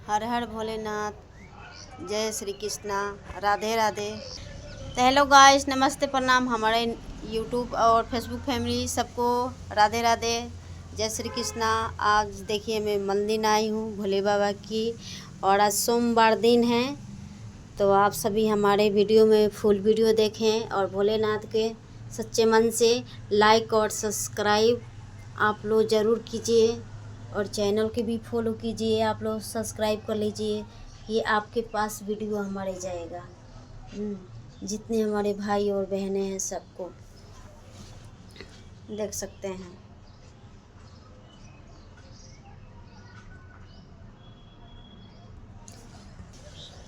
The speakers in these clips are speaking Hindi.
हर हर भोलेनाथ, जय श्री कृष्णा, राधे राधे। तो हेलो गाइस, नमस्ते, प्रणाम हमारे यूट्यूब और फेसबुक फैमिली सबको राधे राधे, जय श्री कृष्णा। आज देखिए मैं मंदिर आई हूँ भोले बाबा की, और आज सोमवार दिन है। तो आप सभी हमारे वीडियो में फुल वीडियो देखें और भोलेनाथ के सच्चे मन से लाइक और सब्सक्राइब आप लोग ज़रूर कीजिए, और चैनल के भी फॉलो कीजिए। आप लोग सब्सक्राइब कर लीजिए कि आपके पास वीडियो हमारे जाएगा। जितने हमारे भाई और बहनें हैं सबको देख सकते हैं।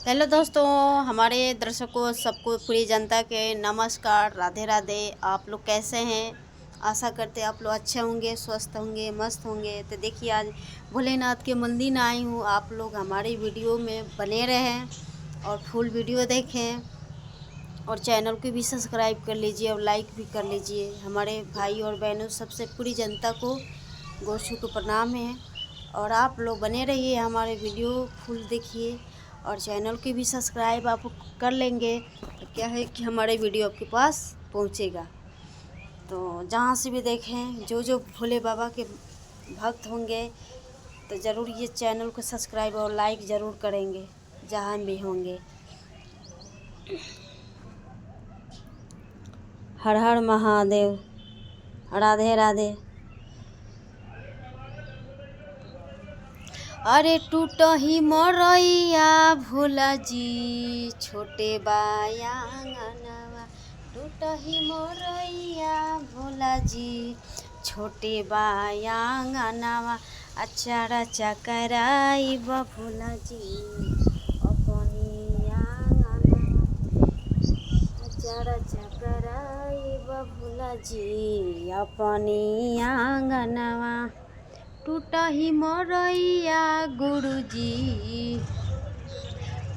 हेलो दोस्तों, हमारे दर्शकों सबको, पूरी जनता के नमस्कार, राधे राधे। आप लोग कैसे हैं? आशा करते आप लोग अच्छे होंगे, स्वस्थ होंगे, मस्त होंगे। तो देखिए आज भोलेनाथ के मंदिर में आई हूँ। आप लोग हमारी वीडियो में बने रहें और फुल वीडियो देखें, और चैनल को भी सब्सक्राइब कर लीजिए और लाइक भी कर लीजिए। हमारे भाई और बहनों सबसे पूरी जनता को गोशु को प्रणाम है, और आप लोग बने रहिए, हमारे वीडियो फुल देखिए और चैनल की भी सब्सक्राइब आप कर लेंगे तो क्या है कि हमारे वीडियो आपके पास पहुंचेगा। तो जहाँ से भी देखें, जो जो भोले बाबा के भक्त होंगे तो ज़रूर ये चैनल को सब्सक्राइब और लाइक ज़रूर करेंगे, जहाँ भी होंगे। हर हर महादेव, राधे राधे। अरे टूट ही मोरैया भोला जी, छोटे बायांगनवा। टूट ही मोरैया भोला जी, छोटे बायांगनवा। अचारा चकराई भोला जी, अपनी आंगनवा। अचारा चकराई भोला जी, अपनी आंगनवा। टूट ही मोरैया गुरुजी,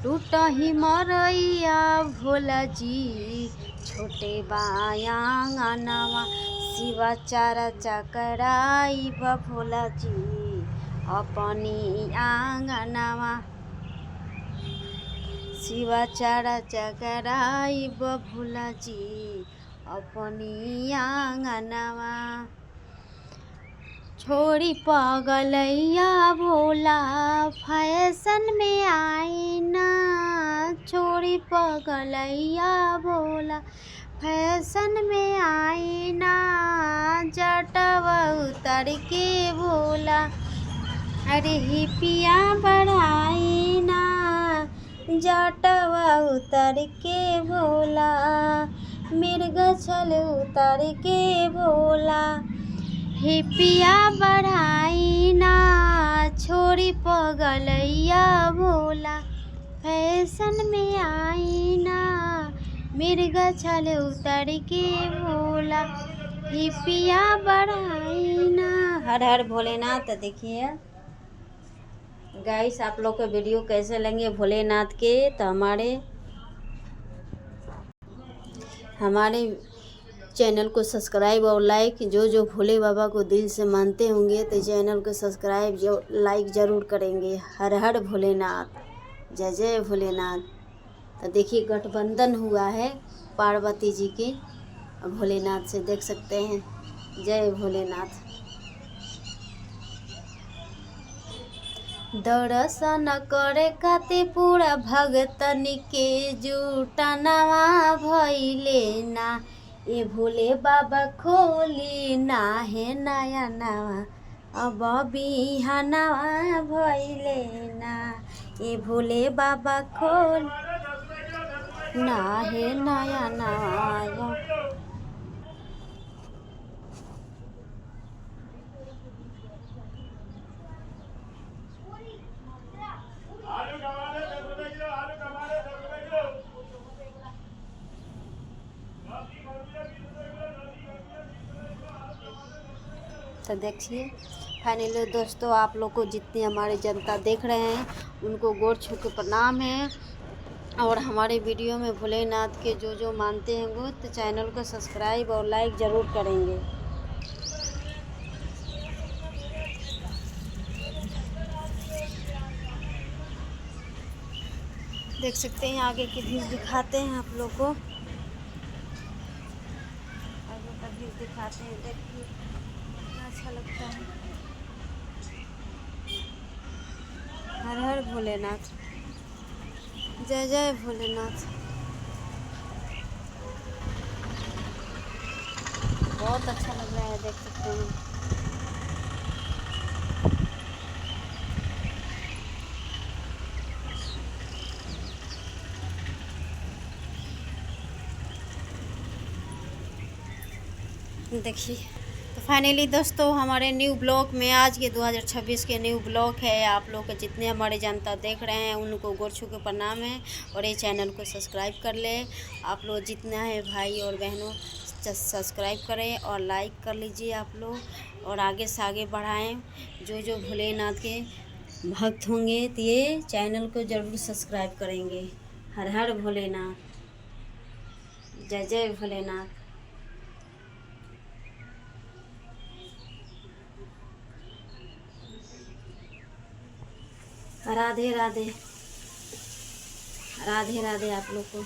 टूट ही मोरैया भोला जी, छोटे बायांगनवा। शिवा चारा चकराई भोला जी, अपनी आंगनवा। शिवा चारा चकराई भोला जी, अपनी आंगनवा। छोड़ी पगलैया भोला फैशन में आई ना, छोड़ी पगलैया भोला फैशन में आई ना। जटवा उतर के भोला, अरे हिपिया बढ़ाई ना। जटवा उतर के भोला, मिर्ग छल उतर के भोला। हिपिया बढ़ाई ना, छोड़ी पगलैया भोला फैशन में आई ना। मिर्ग छल उतर के भोला, हिपिया बढ़ाई ना। हर हर भोलेनाथ। देखिए गाइस, आप लोग के वीडियो कैसे लगे भोलेनाथ के, तो हमारे चैनल को सब्सक्राइब और लाइक, जो जो भोले बाबा को दिल से मानते होंगे तो चैनल को सब्सक्राइब जो लाइक ज़रूर करेंगे। हर हर भोलेनाथ, जय जय भोलेनाथ। तो देखिए गठबंधन हुआ है पार्वती जी के भोलेनाथ से, देख सकते हैं। जय भोलेनाथ। दर्शन करे खातिर पूरा भगतन के जुटनवा भइले ना। ए भोले बाबा खोली ना है नया नवा, अब बिहानवा भइले ना। ए भोले बाबा खोल ना है नया नवा। तो देखिए फाइनली दोस्तों, आप लोग को जितनी हमारी जनता देख रहे हैं उनको गोर छू के प्रणाम है। और हमारे वीडियो में भोलेनाथ के जो जो मानते हैं वो तो चैनल को सब्सक्राइब और लाइक ज़रूर करेंगे। देख सकते हैं आगे की भीड़ दिखाते हैं आप लोग को, आगे का भीड़ दिखाते हैं। देखिए कितना अच्छा लगता है। हर हर भोलेनाथ, जय जय भोलेनाथ। बहुत अच्छा लग रहा है, देख सकते हैं। देखिए तो फाइनली दोस्तों हमारे न्यू ब्लॉग में आज के 2026 के न्यू ब्लॉग है। आप लोग के जितने हमारे जनता देख रहे हैं उनको गोर छू के प्रणाम है, और ये चैनल को सब्सक्राइब कर ले। आप लोग जितना है भाई और बहनों सब्सक्राइब करें और लाइक कर लीजिए आप लोग, और आगे से आगे बढ़ाएं। जो जो भोलेनाथ के भक्त होंगे तो ये चैनल को ज़रूर सब्सक्राइब करेंगे। हर हर भोलेनाथ, जय जय भोलेनाथ। राधे राधे, राधे राधे आप लोग को।